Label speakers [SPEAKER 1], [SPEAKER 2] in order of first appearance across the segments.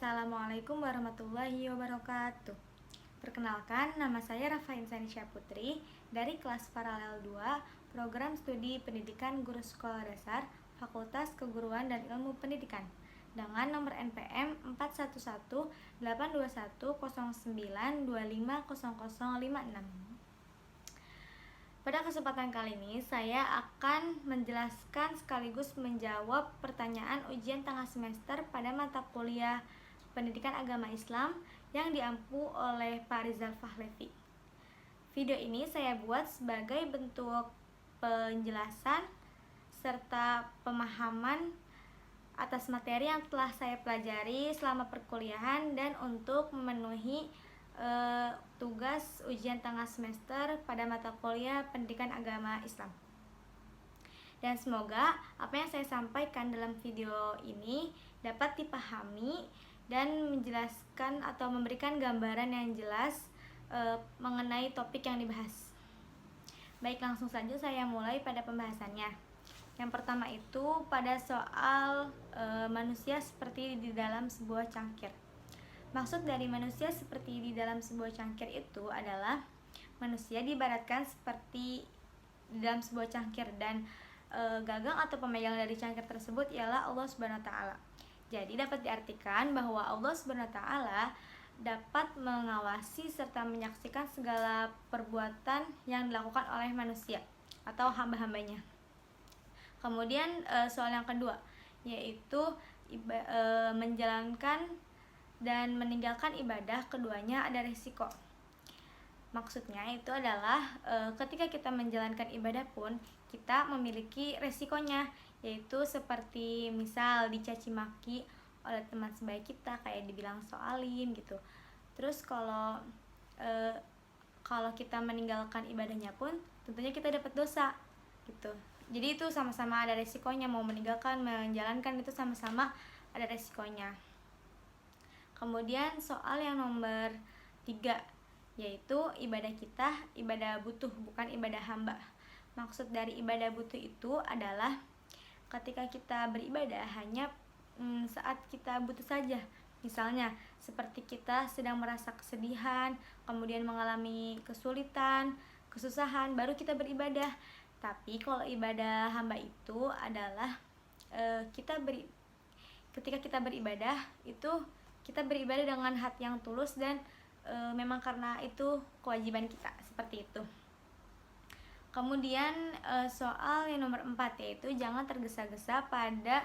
[SPEAKER 1] Assalamualaikum warahmatullahi wabarakatuh. Perkenalkan, nama saya Rafa Insanisya Putri dari kelas paralel 2 Program Studi Pendidikan Guru Sekolah Dasar Fakultas Keguruan dan Ilmu Pendidikan dengan nomor NPM 41182109250056. Pada kesempatan kali ini, saya akan menjelaskan sekaligus menjawab pertanyaan ujian tengah semester pada mata kuliah Pendidikan Agama Islam yang diampu oleh Pak Rizal Fahlevi. Video ini saya buat sebagai bentuk penjelasan serta pemahaman atas materi yang telah saya pelajari selama perkuliahan dan untuk memenuhi tugas ujian tengah semester pada mata kuliah Pendidikan Agama Islam. Dan semoga apa yang saya sampaikan dalam video ini dapat dipahami dan menjelaskan atau memberikan gambaran yang jelas mengenai topik yang dibahas. Baik, langsung saja saya mulai pada pembahasannya. Yang pertama itu pada soal manusia seperti di dalam sebuah cangkir. Maksud dari manusia seperti di dalam sebuah cangkir itu adalah manusia diibaratkan seperti di dalam sebuah cangkir dan gagang atau pemegang dari cangkir tersebut ialah Allah Subhanahu wa taala. Jadi dapat diartikan bahwa Allah Subhanahu wa taala dapat mengawasi serta menyaksikan segala perbuatan yang dilakukan oleh manusia atau hamba-hambanya. Kemudian soal yang kedua yaitu menjalankan dan meninggalkan ibadah, keduanya ada risiko. Maksudnya itu adalah ketika kita menjalankan ibadah pun kita memiliki resikonya, yaitu seperti misal dicaci maki oleh teman sebaya kita, kayak dibilang soalim gitu. Terus kalau kita meninggalkan ibadahnya pun tentunya kita dapat dosa gitu. Jadi itu sama-sama ada resikonya, mau meninggalkan, menjalankan itu sama-sama ada resikonya. Kemudian soal yang nomor 3 yaitu ibadah kita ibadah butuh, bukan ibadah hamba. Maksud dari ibadah butuh itu adalah ketika kita beribadah hanya saat kita butuh saja. Misalnya seperti kita sedang merasa kesedihan, kemudian mengalami kesulitan, kesusahan, baru kita beribadah. Tapi kalau ibadah hamba itu adalah ketika kita beribadah itu kita beribadah dengan hati yang tulus dan memang karena itu kewajiban kita, seperti itu. Kemudian soal yang nomor 4 yaitu jangan tergesa-gesa pada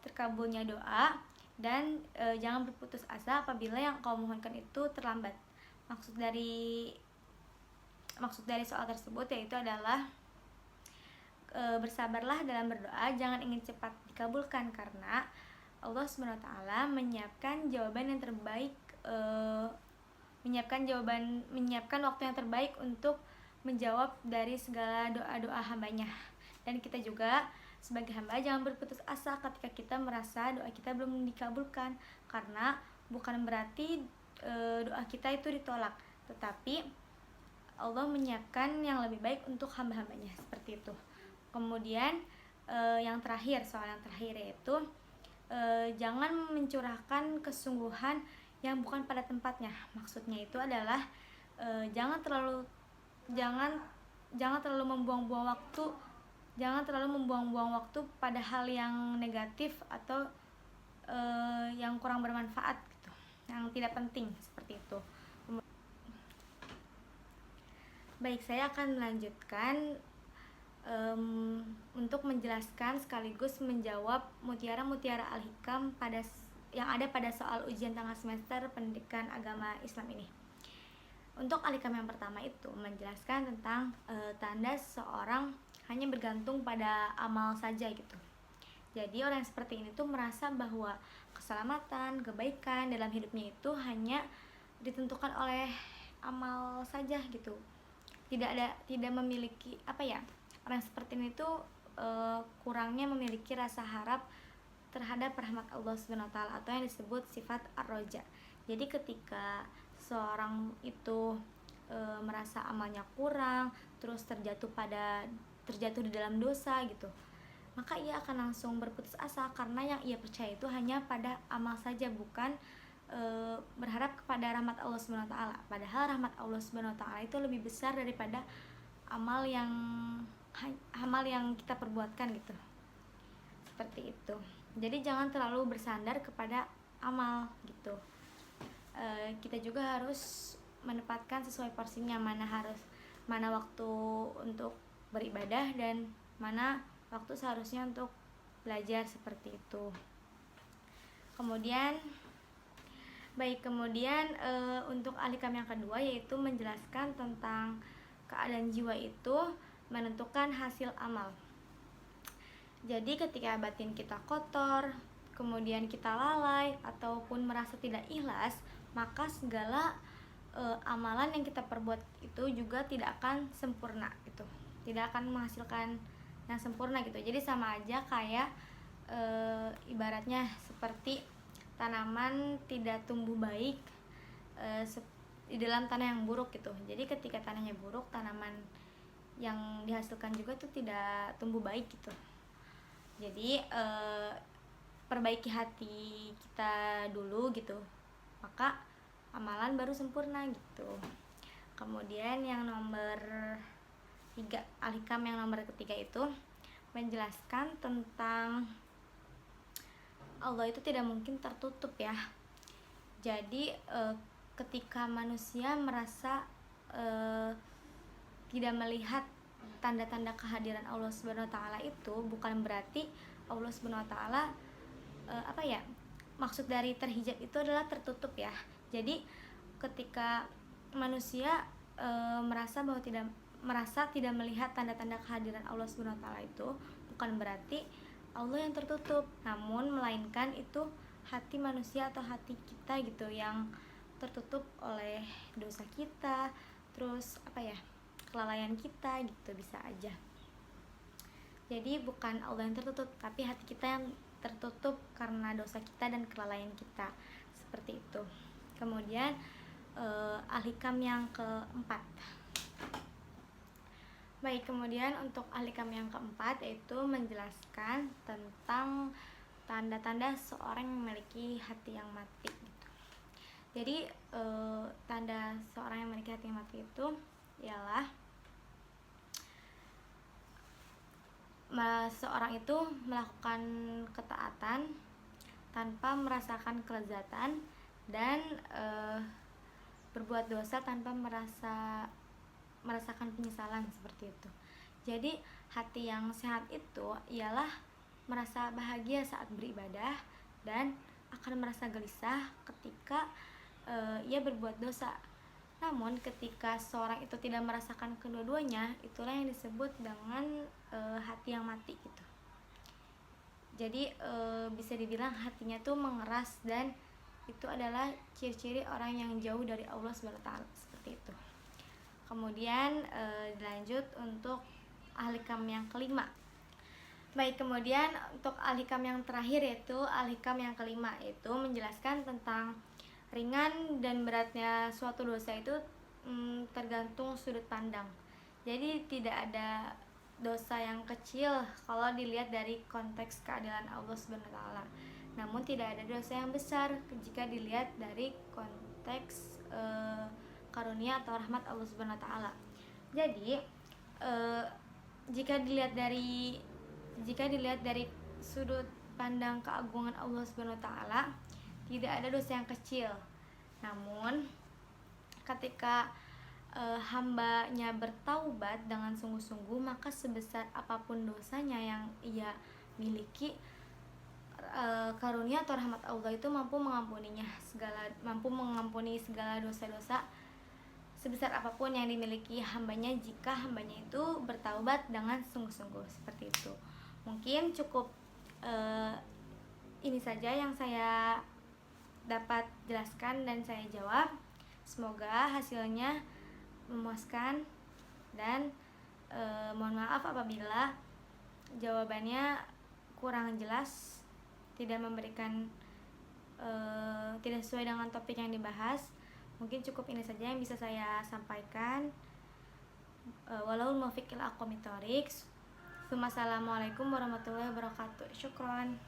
[SPEAKER 1] terkabulnya doa dan jangan berputus asa apabila yang kau mohonkan itu terlambat. Maksud dari soal tersebut yaitu adalah bersabarlah dalam berdoa, jangan ingin cepat dikabulkan karena Allah SWT menyiapkan jawaban yang terbaik, menyiapkan waktu yang terbaik untuk menjawab dari segala doa-doa hambanya. Dan kita juga sebagai hamba jangan berputus asa ketika kita merasa doa kita belum dikabulkan, karena bukan berarti doa kita itu ditolak, tetapi Allah menyiapkan yang lebih baik untuk hamba-hambanya, seperti itu. Kemudian yang terakhir, soal yang terakhir yaitu jangan mencurahkan kesungguhan yang bukan pada tempatnya. Maksudnya itu adalah jangan terlalu membuang-buang waktu pada hal yang negatif atau yang kurang bermanfaat gitu, yang tidak penting, seperti itu. Baik, saya akan melanjutkan untuk menjelaskan sekaligus menjawab mutiara-mutiara al-hikam yang ada pada soal ujian tengah semester Pendidikan Agama Islam ini. Untuk al-hikam yang pertama itu menjelaskan tentang tanda seorang hanya bergantung pada amal saja gitu. Jadi orang seperti ini tuh merasa bahwa keselamatan, kebaikan dalam hidupnya itu hanya ditentukan oleh amal saja gitu. Tidak memiliki orang seperti ini tuh kurangnya memiliki rasa harap terhadap rahmat Allah Subhanahu wa taala atau yang disebut sifat ar-roja. Jadi ketika seorang itu merasa amalnya kurang, terus terjatuh di dalam dosa gitu, maka ia akan langsung berputus asa karena yang ia percaya itu hanya pada amal saja, bukan berharap kepada rahmat Allah Subhanahu wa taala. Padahal rahmat Allah Subhanahu wa taala itu lebih besar daripada amal yang kita perbuatkan gitu. Seperti itu. Jadi jangan terlalu bersandar kepada amal gitu. Kita juga harus menempatkan sesuai porsinya, mana waktu untuk beribadah dan mana waktu seharusnya untuk belajar, seperti itu. Kemudian untuk ahlikam yang kedua yaitu menjelaskan tentang keadaan jiwa itu menentukan hasil amal. Jadi ketika batin kita kotor, kemudian kita lalai ataupun merasa tidak ikhlas, maka segala amalan yang kita perbuat itu juga tidak akan sempurna gitu. Tidak akan menghasilkan yang sempurna gitu. Jadi sama aja kayak ibaratnya seperti tanaman tidak tumbuh baik di dalam tanah yang buruk gitu. Jadi ketika tanahnya buruk, tanaman yang dihasilkan juga tuh tidak tumbuh baik gitu. Jadi perbaiki hati kita dulu gitu, maka amalan baru sempurna gitu. Kemudian yang nomor 3, ahlikam yang nomor ketiga itu menjelaskan tentang Allah itu tidak mungkin tertutup ya. Jadi ketika manusia merasa tidak melihat tanda-tanda kehadiran Allah Subhanahu wa taala, itu bukan berarti Allah Subhanahu wa taala maksud dari terhijab itu adalah tertutup ya. Jadi ketika manusia merasa tidak melihat tanda-tanda kehadiran Allah Subhanahu wa taala, itu bukan berarti Allah yang tertutup, namun melainkan itu hati manusia atau hati kita gitu yang tertutup oleh dosa kita, terus kelalaian kita gitu, bisa aja. Jadi bukan Allah yang tertutup, tapi hati kita yang tertutup karena dosa kita dan kelalaian kita, seperti itu. Kemudian ahlikam yang keempat. Baik, kemudian untuk ahlikam yang keempat yaitu menjelaskan tentang tanda-tanda seorang yang memiliki hati yang mati gitu. Jadi tanda seorang yang memiliki hati yang mati itu ialah seorang itu melakukan ketaatan tanpa merasakan kelezatan dan berbuat dosa tanpa merasakan penyesalan, seperti itu. Jadi hati yang sehat itu ialah merasa bahagia saat beribadah dan akan merasa gelisah ketika ia berbuat dosa. Namun ketika seorang itu tidak merasakan kedua-duanya, itulah yang disebut dengan hati yang mati gitu. Jadi bisa dibilang hatinya tuh mengeras, dan itu adalah ciri-ciri orang yang jauh dari Allah Subhanahu wa taala, seperti itu. Kemudian dilanjut untuk ahlikam yang kelima. Baik, kemudian untuk ahlikam yang terakhir yaitu ahlikam yang kelima, yaitu menjelaskan tentang ringan dan beratnya suatu dosa itu tergantung sudut pandang. Jadi tidak ada dosa yang kecil kalau dilihat dari konteks keadilan Allah Subhanahu wa taala. Namun tidak ada dosa yang besar jika dilihat dari konteks karunia atau rahmat Allah Subhanahu wa taala. Jadi jika dilihat dari sudut pandang keagungan Allah Subhanahu wa taala, tidak ada dosa yang kecil. Namun ketika hambanya bertaubat dengan sungguh-sungguh, maka sebesar apapun dosanya yang ia miliki, karunia atau rahmat Allah itu mampu mengampuni segala dosa-dosa sebesar apapun yang dimiliki hambanya, jika hambanya itu bertaubat dengan sungguh-sungguh, seperti itu. Mungkin cukup ini saja yang saya dapat jelaskan dan saya jawab. Semoga hasilnya memuaskan, dan mohon maaf apabila jawabannya kurang jelas, tidak sesuai dengan topik yang dibahas. Mungkin cukup ini saja yang bisa saya sampaikan. Walaupun muwaffiq ila aqwamit thoriq. Assalamualaikum warahmatullahi wabarakatuh. Syukron.